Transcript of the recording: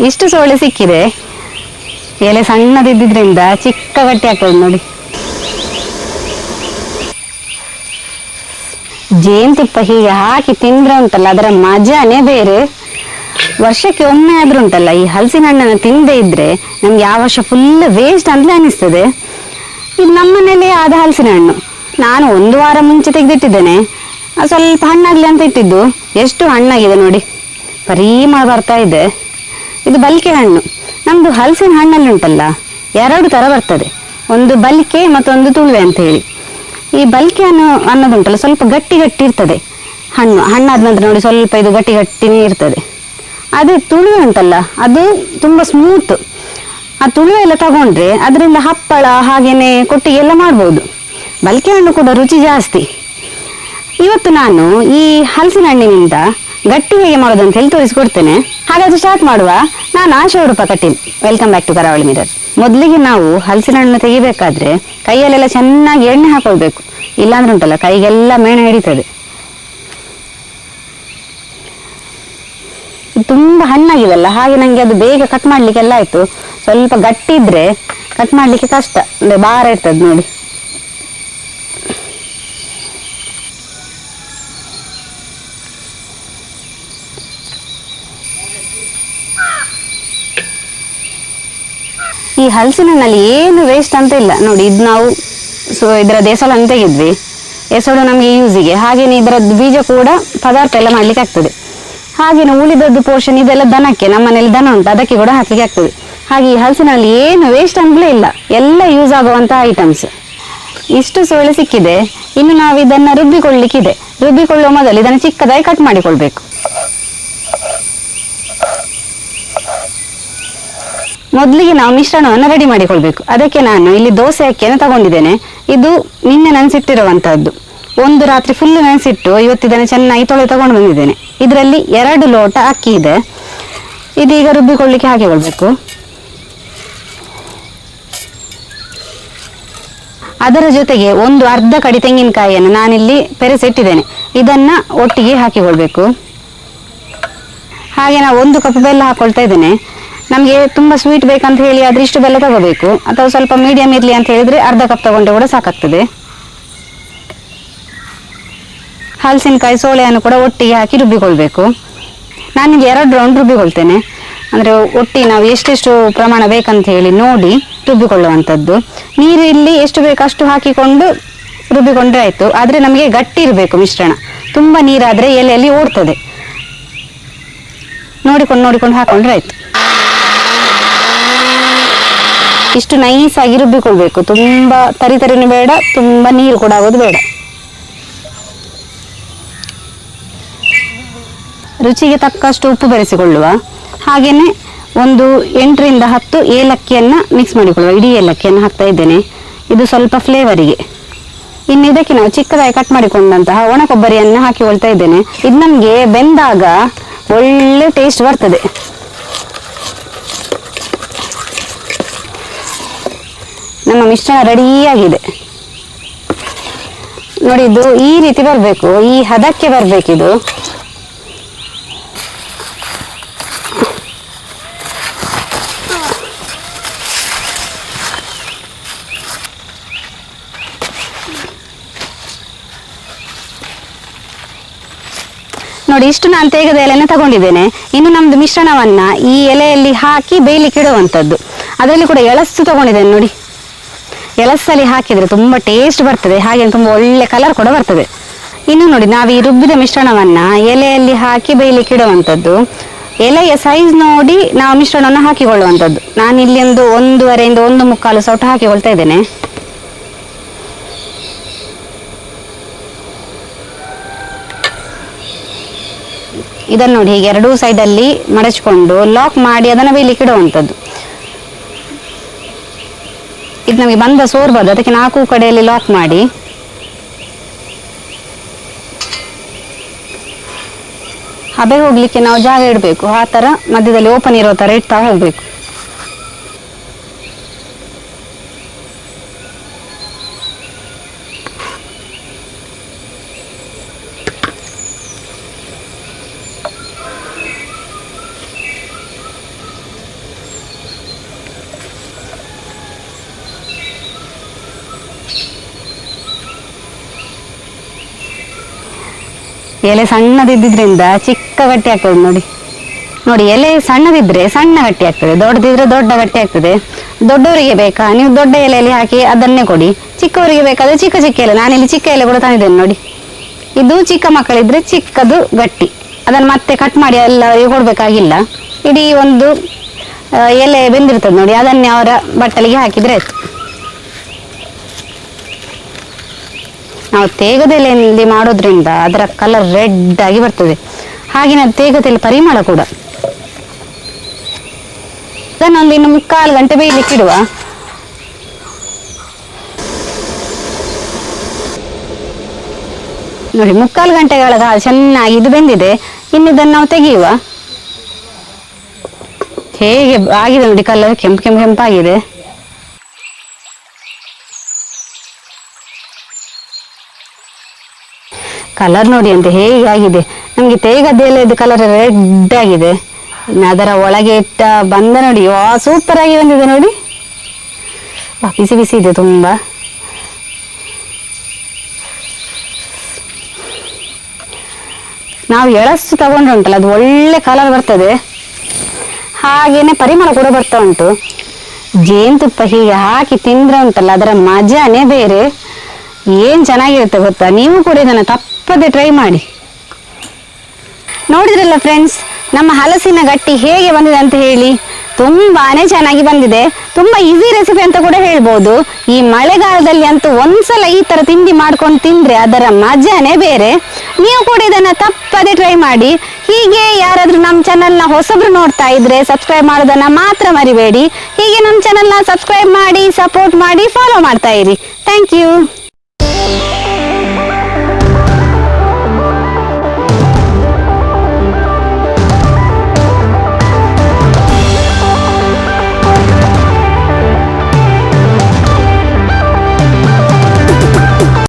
ಇಷ್ಟು ಸೋಳೆ ಸಿಕ್ಕಿದೆ. ಎಲೆ ಸಣ್ಣದಿದ್ದರಿಂದ ಚಿಕ್ಕ ಗಟ್ಟಿ ಆಗ್ತದೆ ನೋಡಿ. ಜೇನುತುಪ್ಪ ಹೀಗೆ ಹಾಕಿ ತಿಂದ್ರೆ ಉಂಟಲ್ಲ ಅದರ ಮಜಾನೇ ಬೇರೆ. ವರ್ಷಕ್ಕೆ ಒಮ್ಮೆ ಆದ್ರೂ ಉಂಟಲ್ಲ ಈ ಹಲಸಿನ ಹಣ್ಣನ್ನು ತಿಂದೇ ಇದ್ರೆ ನಮ್ಗೆ ಆ ವರ್ಷ ಫುಲ್ ವೇಸ್ಟ್ ಅಂತಲೇ ಅನಿಸ್ತದೆ. ಇದು ನಮ್ಮನೇಲಿ ಆದ ಹಲಸಿನ ಹಣ್ಣು. ನಾನು 1 ವಾರ ಮುಂಚೆ ತೆಗೆದಿಟ್ಟಿದ್ದೇನೆ. ಸ್ವಲ್ಪ ಹಣ್ಣಾಗ್ಲಿ ಅಂತ ಇಟ್ಟಿದ್ದು. ಎಷ್ಟು ಹಣ್ಣಾಗಿದೆ ನೋಡಿ, ಪರಿಮಳ ಬರ್ತಾ ಇದೆ. ಇದು ಬಲ್ಕೆ ಹಣ್ಣು. ನಮ್ದು ಹಲಸಿನ ಹಣ್ಣಲ್ಲಿ ಉಂಟಲ್ಲ 2 ತರ ಬರ್ತದೆ, ಒಂದು ಬಲ್ಕೆ ಮತ್ತೊಂದು ತುಳುವೆ ಅಂತ ಹೇಳಿ. ಈ ಬಲ್ಕೆ ಹಣ್ಣು ಅನ್ನೋದುಂಟಲ್ಲ ಸ್ವಲ್ಪ ಗಟ್ಟಿ ಗಟ್ಟಿ ಇರ್ತದೆ ಹಣ್ಣಾದ ನಂತರ ನೋಡಿ, ಸ್ವಲ್ಪ ಇದು ಗಟ್ಟಿ ಗಟ್ಟಿನೇ ಇರ್ತದೆ. ಅದೇ ತುಳುವೆ ಉಂಟಲ್ಲ ಅದು ತುಂಬಾ ಸ್ಮೂತ್. ಆ ತುಳುವೆ ಎಲ್ಲ ತಗೊಂಡ್ರೆ ಅದರಿಂದ ಹಪ್ಪಳ ಹಾಗೇನೆ ಕೊಟ್ಟಿಗೆ ಎಲ್ಲ ಮಾಡ್ಬೋದು. ಬಲ್ಕೆ ಹಣ್ಣು ಕೂಡ ರುಚಿ ಜಾಸ್ತಿ. ಇವತ್ತು ನಾನು ಈ ಹಲಸಿನ ಹಣ್ಣಿನಿಂದ ಗಟ್ಟಿ ಹೇಗೆ ಮಾಡೋದು ಅಂತ ಹೇಳಿ ತೋರಿಸಿಕೊಡ್ತೇನೆ. ಹಾಗಾದ್ರೆ ಸ್ಟಾರ್ಟ್ ಮಾಡುವ. ನಾನು Asha Udupa Kateel. Welcome back to Karavali Mirror. ಮೊದಲಿಗೆ ನಾವು ಹಲಸಿನ ಹಣ್ಣು ತೆಗಿಬೇಕಾದ್ರೆ ಕೈಯಲ್ಲೆಲ್ಲ ಚೆನ್ನಾಗಿ ಎಣ್ಣೆ ಹಾಕೊಳ್ಬೇಕು, ಇಲ್ಲಾಂದ್ರೆ ಉಂಟಲ್ಲ ಕೈಗೆಲ್ಲ ಮೇಣೆ ಹಿಡಿತದೆ. ತುಂಬಾ ಹಣ್ಣಾಗಿದೆಲ್ಲ, ಹಾಗೆ ನಂಗೆ ಅದು ಬೇಗ ಕಟ್ ಮಾಡ್ಲಿಕ್ಕೆಲ್ಲ ಆಯ್ತು. ಸ್ವಲ್ಪ ಗಟ್ಟಿ ಇದ್ರೆ ಕಟ್ ಮಾಡ್ಲಿಕ್ಕೆ ಕಷ್ಟ, ಅಂದ್ರೆ ಭಾರ ಇರ್ತದೆ ನೋಡಿ. ಈ ಹಲಸಿನ ಹಣ್ಣಲ್ಲಿ ಏನು ವೇಸ್ಟ್ ಅಂತ ಇಲ್ಲ ನೋಡಿ. ಇದು ನಾವು ಇದರ ಎಸಳನ್ನು ತೆಗೆದ್ವಿ, ಎಸಳು ನಮಗೆ ಯೂಸಿಗೆ. ಹಾಗೇನೆ ಇದರ ಬೀಜ ಕೂಡ ಪದಾರ್ಥ ಎಲ್ಲ ಮಾಡ್ಲಿಕ್ಕೆ ಆಗ್ತದೆ. ಹಾಗೇನೆ ಉಳಿದದ್ದು ಪೋರ್ಷನ್ ಇದೆಲ್ಲ ದನಕ್ಕೆ, ನಮ್ಮ ಮನೇಲಿ ದನ ಉಂಟು ಅದಕ್ಕೆ ಕೂಡ ಹಾಕ್ಲಿಕ್ಕೆ ಆಗ್ತದೆ. ಹಾಗೆ ಈ ಹಲಸಿನಲ್ಲಿ ಏನು ವೇಸ್ಟ್ ಅಂತಲೇ ಇಲ್ಲ, ಎಲ್ಲ ಯೂಸ್ ಆಗುವಂತಹ ಐಟಮ್ಸ್. ಇಷ್ಟು ಸೋಳೆ ಸಿಕ್ಕಿದೆ. ಇನ್ನು ನಾವು ಇದನ್ನ ರುಬ್ಬಿಕೊಳ್ಳಿಕ್ಕಿದೆ. ರುಬ್ಬಿಕೊಳ್ಳುವ ಮೊದಲು ಇದನ್ನು ಚಿಕ್ಕದಾಗಿ ಕಟ್ ಮಾಡಿಕೊಳ್ಬೇಕು. ಮೊದಲಿಗೆ ನಾವು ಮಿಶ್ರಣವನ್ನು ರೆಡಿ ಮಾಡಿಕೊಳ್ಬೇಕು. ಅದಕ್ಕೆ ನಾನು ಇಲ್ಲಿ ದೋಸೆ ಅಕ್ಕಿಯನ್ನು ತಗೊಂಡಿದ್ದೇನೆ. ಇದು ನಿನ್ನೆ ನೆನೆಸಿಟ್ಟಿರುವಂತಹದ್ದು. 1 ರಾತ್ರಿ ಫುಲ್ ನೆನೆಸಿಟ್ಟು ಇವತ್ತಿದನ್ನು ಚೆನ್ನಾಗಿ ತಗೊಂಡು ಬಂದಿದ್ದೇನೆ. ಇದರಲ್ಲಿ 2 ಲೋಟ ಅಕ್ಕಿ ಇದೆ. ಇದೀಗ ರುಬ್ಬಿಕೊಳ್ಳಿಕ್ಕೆ ಹಾಕಿಕೊಳ್ಬೇಕು. ಅದರ ಜೊತೆಗೆ ಒಂದು ಅರ್ಧ ಕಡಿ ತೆಂಗಿನಕಾಯಿಯನ್ನು ನಾನಿಲ್ಲಿ ಪೆರೆಸಿಟ್ಟಿದ್ದೇನೆ. ಇದನ್ನ ಒಟ್ಟಿಗೆ ಹಾಕಿಕೊಳ್ಬೇಕು. ಹಾಗೆ ನಾವು 1 ಕಪ್ ಬೆಲ್ಲ ಹಾಕೊಳ್ತಾ ಇದ್ದೇನೆ. ನಮಗೆ ತುಂಬಾ ಸ್ವೀಟ್ ಬೇಕಂತ ಹೇಳಿ ಆದ್ರೆ ಇಷ್ಟು ಬೆಲ್ಲ ತಗೋಬೇಕು, ಅಥವಾ ಸ್ವಲ್ಪ ಮೀಡಿಯಂ ಇರ್ಲಿ ಅಂತ ಹೇಳಿದ್ರೆ ಅರ್ಧ ಕಪ್ ತಗೊಂಡ್ರೆ ಕೂಡ ಸಾಕಾಗ್ತದೆ. ಹಲಸಿನಕಾಯಿ ಸೋಳೆಯನ್ನು ಕೂಡ ಒಟ್ಟಿಗೆ ಹಾಕಿ ರುಬ್ಬಿಕೊಳ್ಬೇಕು. ನಾನಿಲ್ಲಿ 2 ರೌಂಡ್ ರುಬ್ಬಿಕೊಳ್ತೇನೆ. ಅಂದ್ರೆ ಒಟ್ಟಿಗೆ ನಾವು ಎಷ್ಟೆಷ್ಟು ಪ್ರಮಾಣ ಬೇಕಂತ ಹೇಳಿ ನೋಡಿ ರುಬ್ಬಿಕೊಳ್ಳುವಂಥದ್ದು. ನೀರು ಇಲ್ಲಿ ಎಷ್ಟು ಬೇಕು ಅಷ್ಟು ಹಾಕಿಕೊಂಡು ರುಬ್ಬಿಕೊಂಡ್ರೆ ಆಯ್ತು. ಆದ್ರೆ ನಮಗೆ ಗಟ್ಟಿ ಇರಬೇಕು ಮಿಶ್ರಣ. ತುಂಬಾ ನೀರಾದ್ರೆ ಎಲೆಯಲ್ಲಿ ಓಡ್ತದೆ. ನೋಡಿಕೊಂಡು ಹಾಕೊಂಡ್ರೆ ಆಯ್ತು. ಇಷ್ಟು ನೈಸ್ ಆಗಿ ರುಬ್ಬಿಕೊಳ್ಬೇಕು. ತುಂಬಾ ತರಿತರಿನೂ ಬೇಡ, ತುಂಬಾ ನೀರು ಕೂಡ ಆಗೋದು ಬೇಡ. ರುಚಿಗೆ ತಕ್ಕಷ್ಟು ಉಪ್ಪು ಬೆರೆಸಿಕೊಳ್ಳುವ. ಹಾಗೇನೆ ಒಂದು 8 ರಿಂದ 10 ಏಲಕ್ಕಿಯನ್ನ ಮಿಕ್ಸ್ ಮಾಡಿಕೊಳ್ಳುವ. ಇಡೀ ಏಲಕ್ಕಿಯನ್ನು ಹಾಕ್ತಾ ಇದ್ದೇನೆ, ಇದು ಸ್ವಲ್ಪ ಫ್ಲೇವರಿಗೆ. ಇನ್ನು ಇದಕ್ಕೆ ನಾವು ಚಿಕ್ಕದಾಗಿ ಕಟ್ ಮಾಡಿಕೊಂಡಂತಹ ಒಣ ಕೊಬ್ಬರಿಯನ್ನು ಹಾಕಿಕೊಳ್ತಾ ಇದ್ದೇನೆ. ಇದು ನಮ್ಗೆ ಬೆಂದಾಗ ಒಳ್ಳೆ ಟೇಸ್ಟ್ ಬರ್ತದೆ. ನಮ್ಮ ಮಿಶ್ರಣ ರೆಡಿಯಾಗಿದೆ ನೋಡಿ. ಇದು ಈ ರೀತಿ ಬರಬೇಕು, ಈ ಹದಕ್ಕೆ ಬರ್ಬೇಕಿದು. ನೋಡಿ ಇಷ್ಟು ನಾನು ತೇಗದ ಎಲೆನ ತಗೊಂಡಿದ್ದೇನೆ. ಇನ್ನು ನಮ್ದು ಮಿಶ್ರಣವನ್ನ ಈ ಎಲೆಯಲ್ಲಿ ಹಾಕಿ ಬೇಯಲಿಕ್ಕೆ ಇಡುವಂಥದ್ದು. ಅದರಲ್ಲಿ ಕೂಡ ಎಳಸು ತಗೊಂಡಿದ್ದೇನೆ ನೋಡಿ. ಎಳಸಲ್ಲಿ ಹಾಕಿದ್ರೆ ತುಂಬಾ ಟೇಸ್ಟ್ ಬರ್ತದೆ, ಹಾಗೆ ತುಂಬಾ ಒಳ್ಳೆ ಕಲರ್ ಕೂಡ ಬರ್ತದೆ. ಇನ್ನು ನೋಡಿ ನಾವು ಈ ರುಬ್ಬಿದ ಮಿಶ್ರಣವನ್ನ ಎಲೆಯಲ್ಲಿ ಹಾಕಿ ಬೇಯಲಿಕ್ಕೆ ಇಡುವಂಥದ್ದು. ಎಲೆಯ ಸೈಜ್ ನೋಡಿ ನಾವು ಮಿಶ್ರಣವನ್ನು ಹಾಕಿಕೊಳ್ಳುವಂಥದ್ದು. ನಾನು ಇಲ್ಲಿ ಒಂದು 1.5 ಇಂದ 1.25 ಸೌಟು ಹಾಕಿಕೊಳ್ತಾ ಇದ್ದೇನೆ. ಇದನ್ನು ನೋಡಿ ಹೀಗೆ 2 ಸೈಡಲ್ಲಿ ಮಡಚಿಕೊಂಡು ಲಾಕ್ ಮಾಡಿ ಅದನ್ನು ಬೇಯಲಿಕ್ಕೆ ಇಡುವಂಥದ್ದು. ಇದು ನಮಗೆ ಬಂದ ಸೋರ್ಬಾರ್ದು, ಅದಕ್ಕೆ 4 ಕಡೆಯಲ್ಲಿ ಲಾಕ್ ಮಾಡಿ ಹಬೆ ಹೋಗ್ಲಿಕ್ಕೆ ನಾವು ಜಾಗ ಇಡಬೇಕು. ಆ ಥರ ಮಧ್ಯದಲ್ಲಿ ಓಪನ್ ಇರೋ ಥರ ಇಡ್ತಾ ಹೋಗ್ಬೇಕು. ಎಲೆ ಸಣ್ಣದಿದ್ದರಿಂದ ಚಿಕ್ಕ ಗಟ್ಟಿ ಆಗ್ತದೆ ನೋಡಿ. ನೋಡಿ, ಎಲೆ ಸಣ್ಣದಿದ್ರೆ ಸಣ್ಣ ಗಟ್ಟಿ ಆಗ್ತದೆ, ದೊಡ್ಡದಿದ್ರೆ ದೊಡ್ಡ ಗಟ್ಟಿ ಆಗ್ತದೆ. ದೊಡ್ಡವರಿಗೆ ಬೇಕಾ ನೀವು ದೊಡ್ಡ ಎಲೆಯಲ್ಲಿ ಹಾಕಿ ಅದನ್ನೇ ಕೊಡಿ, ಚಿಕ್ಕವರಿಗೆ ಬೇಕಾದ್ರೆ ಚಿಕ್ಕ ಚಿಕ್ಕ ಎಲೆ. ನಾನಿಲ್ಲಿ ಚಿಕ್ಕ ಎಲೆ ಕೂಡ ತಂದಿದ್ದೇನೆ ನೋಡಿ. ಇದು ಚಿಕ್ಕ ಮಕ್ಕಳಿದ್ರೆ ಚಿಕ್ಕದು ಗಟ್ಟಿ, ಅದನ್ನು ಮತ್ತೆ ಕಟ್ ಮಾಡಿ ಎಲ್ಲರಿಗೆ ಕೊಡಬೇಕಾಗಿಲ್ಲ. ಇಡೀ ಒಂದು ಎಲೆ ಬೆಂದಿರ್ತದೆ ನೋಡಿ, ಅದನ್ನೇ ಅವರ ಬಟ್ಟಲಿಗೆ ಹಾಕಿದರೆ ಆಯ್ತು. ನಾವು ತೇಗದ ಎಲೆಯಲ್ಲಿ ಮಾಡೋದ್ರಿಂದ ಅದರ ಕಲರ್ ರೆಡ್ ಆಗಿ ಬರ್ತದೆ. ಹಾಗೆಯೇ ತೇಗದ ಎಲೆ ಪರಿಮಳ ಕೂಡ. ಅದನ್ನೊಂದು ಇನ್ನು 3/4 ಗಂಟೆ ಬೇಯಲಿಕ್ಕೆ ಇಡುವ. ನೋಡಿ, 3/4 ಗಂಟೆಗಳ ಕಾಲ ಚೆನ್ನಾಗಿ ಇದು ಬೆಂದಿದೆ. ಇನ್ನು ಇದನ್ನು ನಾವು ತೆಗೆಯುವ. ಹೇಗೆ ಆಗಿದೆ ನೋಡಿ, ಕಲರ್ ಕೆಂಪಾಗಿದೆ. ಕಲರ್ ನೋಡಿ ಅಂತ ಹೇಗೆ ಆಗಿದೆ. ನಮಗೆ ತೇಗದ ಎಲೆದು ಕಲರ್ ರೆಡ್ ಆಗಿದೆ. ಅದರ ಒಳಗೆ ಇಟ್ಟ ಬಂದ ನೋಡಿ, ಸೂಪರ್ ಆಗಿ ಬಂದಿದೆ ನೋಡಿ. ಬಿಸಿ ಬಿಸಿ ಇದೆ ತುಂಬಾ. ನಾವು ಎಳಸು ತಗೊಂಡ್ರೆ ಉಂಟಲ್ಲ, ಅದು ಒಳ್ಳೆ ಕಲರ್ ಬರ್ತದೆ, ಹಾಗೇನೆ ಪರಿಮಳ ಕೂಡ ಬರ್ತಾ ಉಂಟು. ಜೇನುತುಪ್ಪ ಹೀಗೆ ಹಾಕಿ ತಿಂದ್ರೆ ಉಂಟಲ್ಲ, ಅದರ ಮಜಾನೇ ಬೇರೆ. ಏನ್ ಚೆನ್ನಾಗಿರುತ್ತೆ ಗೊತ್ತಾ? ನೀವು ಕೂಡ ಇದನ್ನು ತಪ್ಪದೆ ಟ್ರೈ ಮಾಡಿ. ನೋಡಿದ್ರಲ್ಲ ಫ್ರೆಂಡ್ಸ್, ನಮ್ಮ ಹಲಸಿನ ಗಟ್ಟಿ ಹೇಗೆ ಬಂದಿದೆ ಅಂತ ಹೇಳಿ. ತುಂಬಾನೇ ಚೆನ್ನಾಗಿ ಬಂದಿದೆ. ತುಂಬಾ ಈಸಿ ರೆಸಿಪಿ ಅಂತ ಕೂಡ ಹೇಳ್ಬೋದು. ಈ ಮಳೆಗಾಲದಲ್ಲಿ ಅಂತೂ ಒಂದ್ಸಲ ಈ ತರ ತಿಂಡಿ ಮಾಡ್ಕೊಂಡು ತಿಂದ್ರೆ ಅದರ ಮಜಾನೇ ಬೇರೆ. ನೀವು ಕೂಡ ಇದನ್ನ ತಪ್ಪದೆ ಟ್ರೈ ಮಾಡಿ. ಹೀಗೆ ಯಾರಾದ್ರೂ ನಮ್ಮ ಚಾನಲ್ನ ಹೊಸಬ್ರು ನೋಡ್ತಾ ಇದ್ರೆ ಸಬ್ಸ್ಕ್ರೈಬ್ ಮಾಡೋದನ್ನ ಮಾತ್ರ ಮರಿಬೇಡಿ. ಹೀಗೆ ನಮ್ಮ ಚಾನಲ್ನ ಸಬ್ಸ್ಕ್ರೈಬ್ ಮಾಡಿ, ಸಪೋರ್ಟ್ ಮಾಡಿ, ಫಾಲೋ ಮಾಡ್ತಾ ಇರಿ. Thank you.